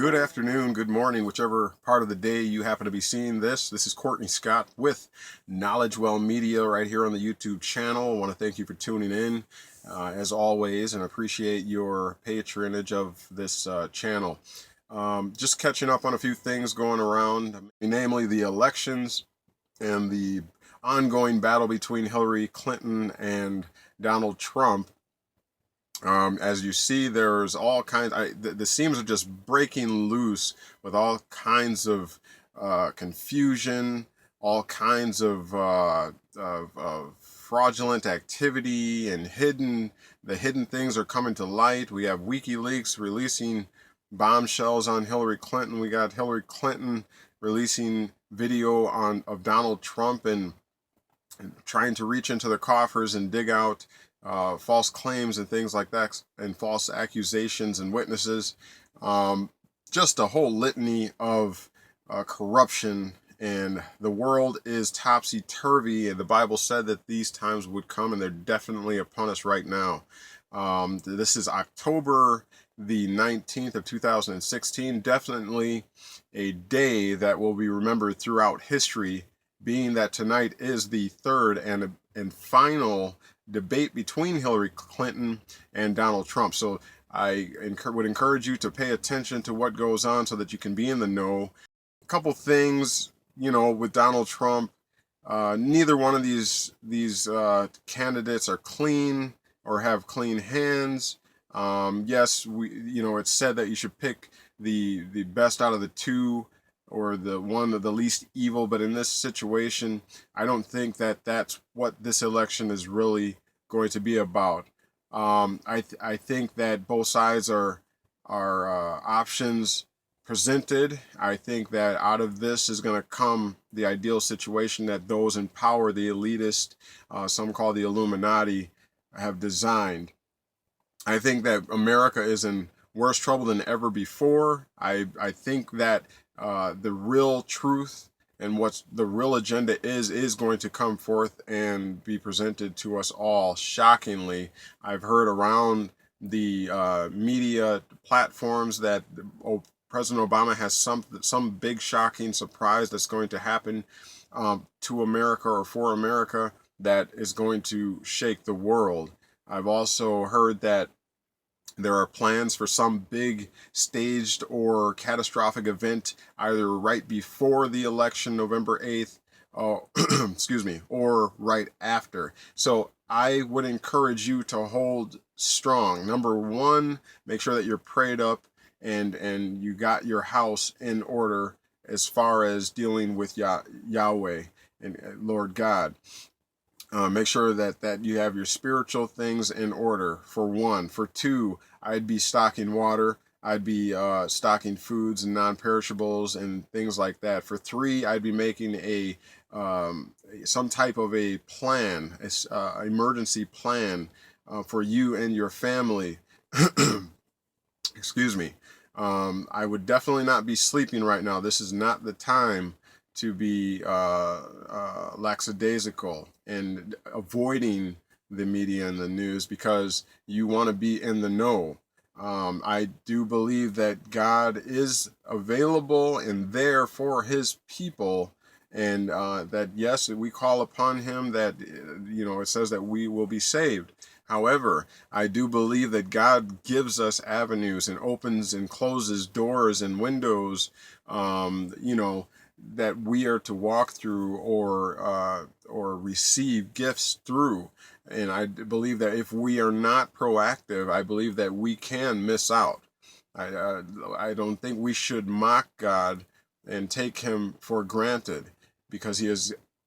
Good afternoon, good morning, whichever part of the day you happen to be seeing this. This is Courtney Scott with KnowledgeWell Media right here on the YouTube channel. I want to thank you for tuning in as always and appreciate your patronage of this channel. Just catching up on a few things going around, namely the elections and the ongoing battle between Hillary Clinton and Donald Trump. As you see, there's all kinds. The seams are just breaking loose with all kinds of confusion, all kinds of fraudulent activity, and the hidden things are coming to light. We have WikiLeaks releasing bombshells on Hillary Clinton. We got Hillary Clinton releasing video of Donald Trump and trying to reach into the coffers and dig out false claims and things like that, and false accusations and witnesses. Just a whole litany of corruption, and the world is topsy-turvy, and the Bible said that these times would come, and they're definitely upon us right now. This is October the 19th of 2016, definitely a day that will be remembered throughout history, being that tonight is the third and final debate between Hillary Clinton and Donald Trump. So I would encourage you to pay attention to what goes on so that you can be in the know. A couple things, with Donald Trump, neither one of these candidates are clean or have clean hands. Yes, it's said that you should pick the best out of the two, or the one of the least evil, but in this situation, I don't think that that's what this election is really going to be about. I think that both sides are options presented. I think that out of this is going to come the ideal situation that those in power, the elitist, some call the Illuminati, have designed. I think that America is in worse trouble than ever before. I think that the real truth and what the real agenda is going to come forth and be presented to us all. Shockingly, I've heard around the media platforms that President Obama has some big shocking surprise that's going to happen to America or for America that is going to shake the world. I've also heard that there are plans for some big staged or catastrophic event either right before the election, November 8th, excuse me, or right after. So I would encourage you to hold strong. Number one, make sure that you're prayed up and you got your house in order as far as dealing with Yahweh and Lord God. Make sure that you have your spiritual things in order, for one. For two, I'd be stocking water. I'd be stocking foods and non-perishables and things like that. For three, I'd be making some type of a plan, emergency plan for you and your family. Excuse me. I would definitely not be sleeping right now. This is not the time to be lackadaisical and avoiding the media and the news, because you want to be in the know. I do believe that God is available and there for his people, and that yes, we call upon him, that it says that we will be saved. However, I do believe that God gives us avenues and opens and closes doors and windows, that we are to walk through or receive gifts through. And I believe that if we are not proactive, I believe that we can miss out. I don't think we should mock God and take him for granted, because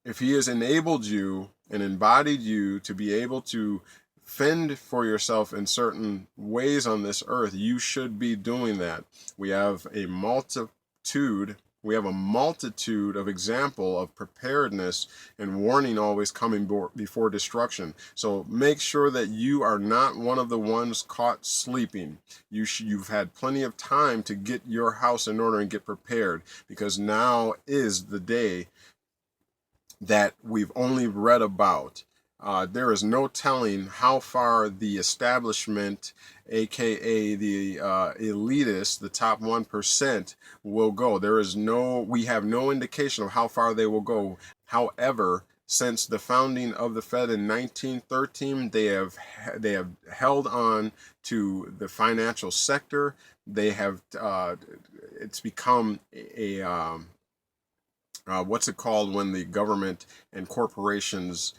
if he has enabled you and embodied you to be able to fend for yourself in certain ways on this earth, you should be doing that. We have a multitude of example of preparedness and warning always coming before destruction. So make sure that you are not one of the ones caught sleeping. You've had plenty of time to get your house in order and get prepared, because now is the day that we've only read about. There is no telling how far the establishment, aka the elitists, the top 1%, will go. We have no indication of how far they will go. However, since the founding of the Fed in 1913, they have held on to the financial sector. They have it's become a what's it called when the government and corporations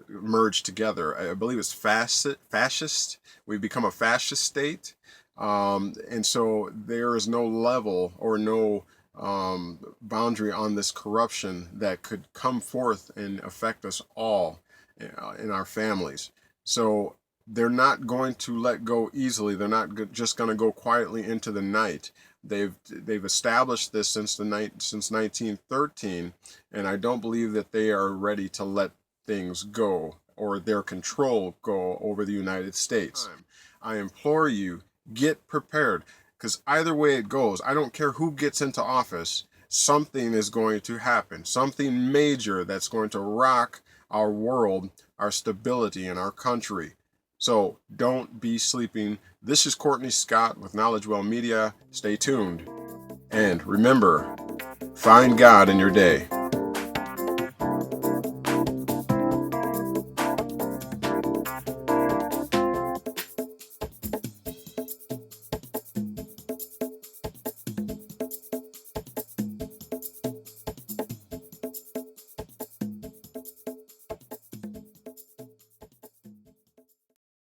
merge together? I believe it's fascist. We've become a fascist state, and so there is no level or no boundary on this corruption that could come forth and affect us all in our families. So they're not going to let go easily. They're not just going to go quietly into the night. They've established this since 1913, and I don't believe that they are ready to let things go or their control go over the United States. I implore you, get prepared, because either way it goes, I don't care who gets into office, something is going to happen, something major that's going to rock our world, our stability in our country. So don't be sleeping. This is Courtney Scott with KnowledgeWell Media. Stay tuned. And remember, find God in your day.